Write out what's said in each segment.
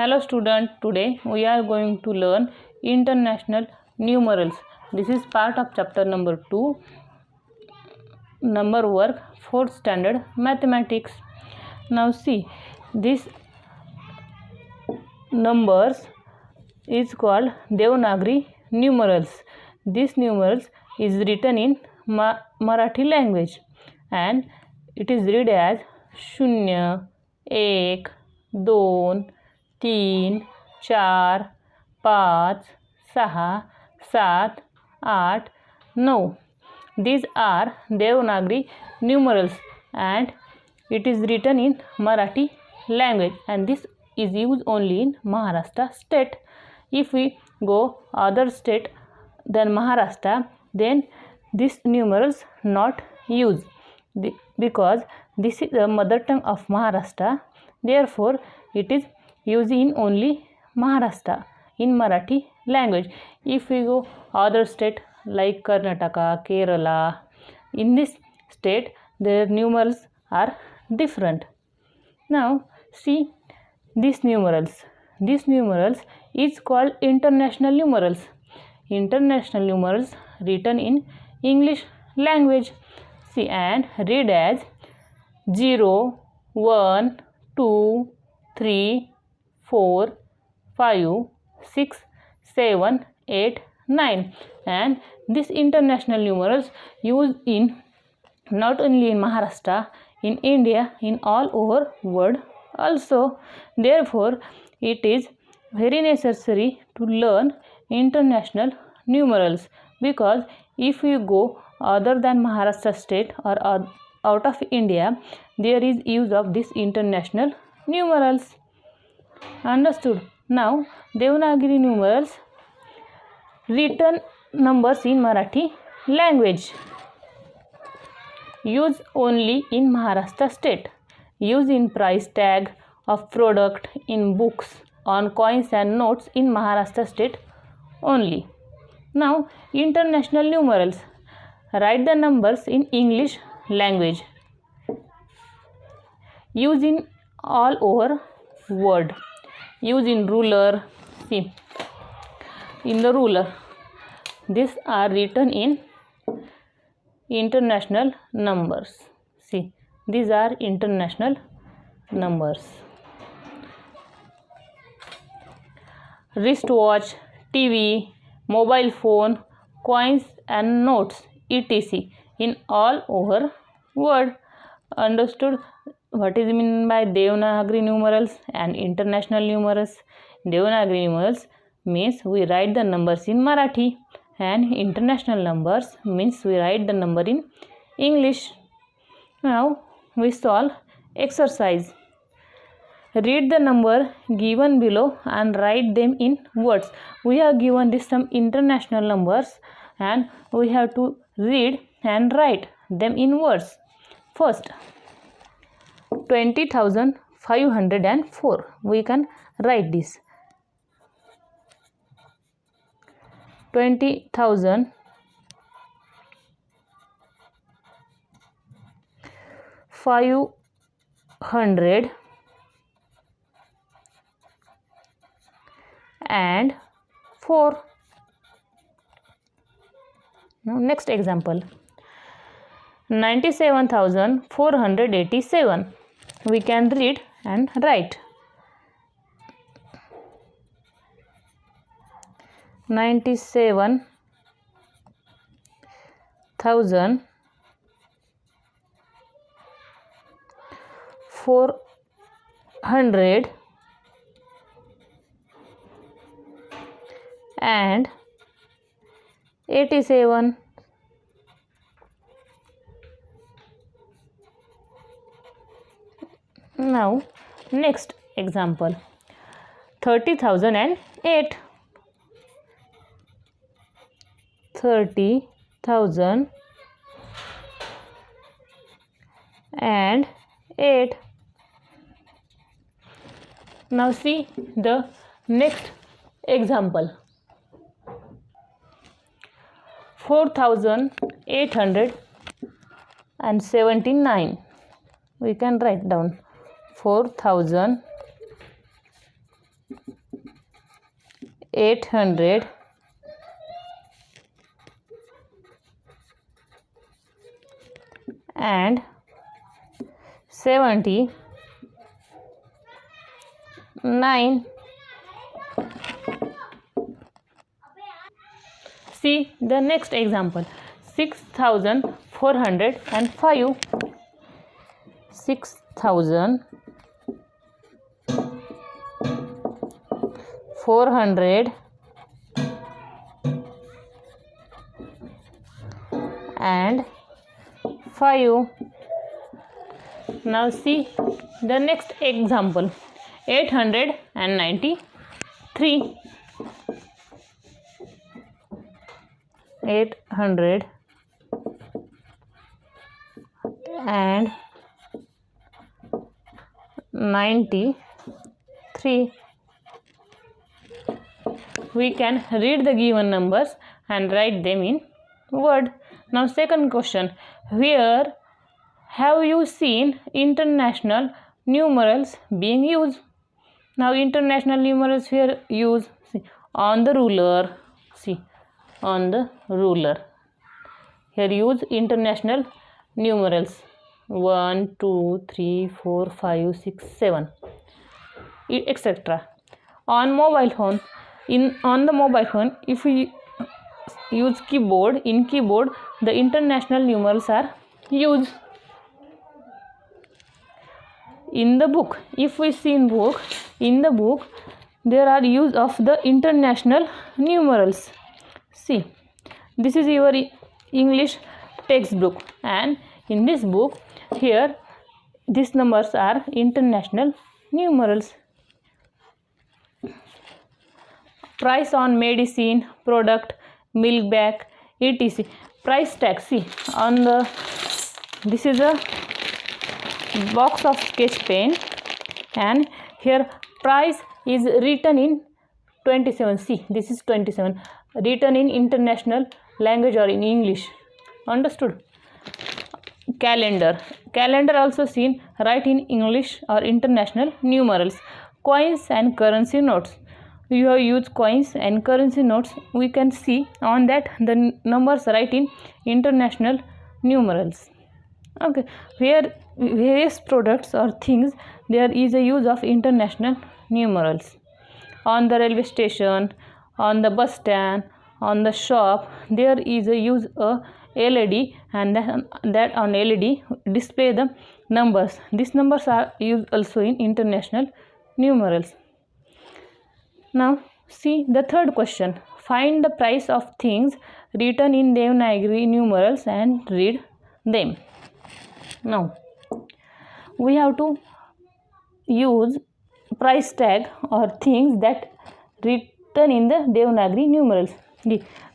Hello student, today we are going to learn international numerals. This is part of chapter number 2, number work, 4th standard mathematics. Now see, this numbers is called Devanagari numerals. This numerals is written in Marathi language and it is read as 0, 1, 2, 3, 4, 5, 6, 7, 8, 9. These are Devanagari numerals and it is written in Marathi language and this is used only in Maharashtra state. If we go other state than Maharashtra, then this numerals not used because this is the mother tongue of Maharashtra. Therefore, it is used in only Maharashtra in Marathi language. If we go other state like Karnataka, Kerala, in this state their numerals are different. Now see these numerals. These numerals is called international numerals. International numerals written in English language. See and read as 0, 1, 2, 3, 4, 5, 6, 7, 8, 9. And these international numerals used in not only in Maharashtra, in India, in all over world also. Therefore, it is very necessary to learn international numerals because if you go other than Maharashtra state or out of India, there is use of this international numerals. Understood? Now, Devanagari numerals written numbers in Marathi language. Use only in Maharashtra state. Use in price tag of product, in books, on coins and notes in Maharashtra state only. Now, international numerals. Write the numbers in English language. Use in all over world. Use in ruler. See, in the ruler. These are written in international numbers. See, these are international numbers. Wristwatch, TV, mobile phone, coins and notes, etc. in all over world. Understood what is meant by Devanagari numerals and international numerals? Devanagari numerals means we write the numbers in Marathi and international numbers means we write the number in English. Now we solve exercise. Read the number given below and write them in words. We have given this some international numbers and we have to read and write them in words. First, 20,504. We can write this. 20,500 and 4. Now next example, 97,487. We can read and write. 97,400 and 87. Now next example, 30,008. 30,008. Now see the next example, 4,879. We can write down 4,879 800 and 79. See the next example. 6405. 6400 and 5. Now see the next example. 893. 893. We can read the given numbers and write them in word. Now second question. Where have you seen international numerals being used? Now international numerals here use, see, on the ruler. See, on the ruler. Here use international numerals 1, 2, 3, 4, 5, 6, 7, etc. On mobile phone, on the mobile phone, if we use keyboard, in keyboard the international numerals are used. In the book, if we see in book, there are use of the international numerals. See, this is your English textbook, and in this book here these numbers are international numerals. Price on medicine, product, milk bag, etc. Price tag. See, on the, this is a box of sketch pen, and here price is written in 27. See, this is 27, written in international language or in English. Understood? Calendar also seen write in English or international numerals. Coins and currency notes. You have used coins and currency notes. We can see on that the numbers write in international numerals. Okay, where various products or things, there is a use of international numerals. On the railway station, on the bus stand, on the shop, there is a use a LED, and that on LED display the numbers. These numbers are used also in international numerals. Now see the third question. Find the price of things written in Devanagari numerals and read them. Now we have to use price tag or things that written in the Devanagari numerals.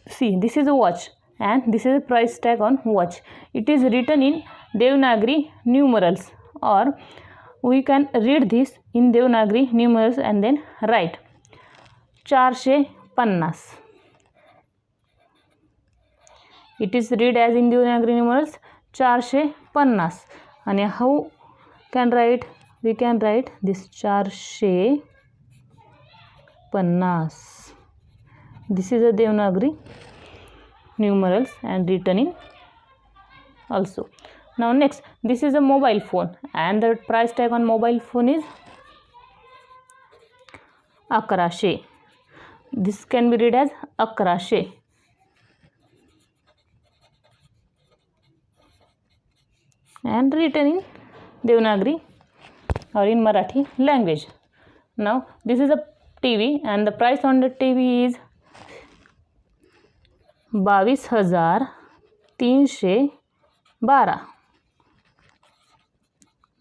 See, this is a watch and this is a price tag on watch. It is written in Devanagari numerals, or we can read this in Devanagari numerals and then write 450. It is read as in Devanagari numerals 450. And how can write? We can write this 450. This is a Devanagari numerals and written in also. Now next, this is a mobile phone and the price tag on mobile phone is 1100. This can be read as 1100. And written in Devanagari or in Marathi language. Now this is a TV and the price on the TV is 22,312.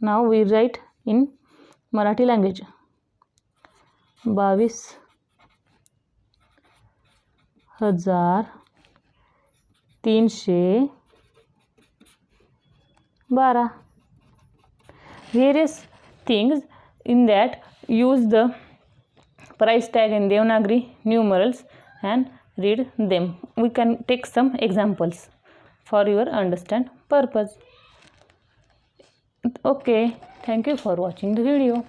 Now we write in Marathi language 22,312. Various things in that use the price tag in Devanagari numerals and read them. We can take some examples for your understand purpose. Okay, thank you for watching the video.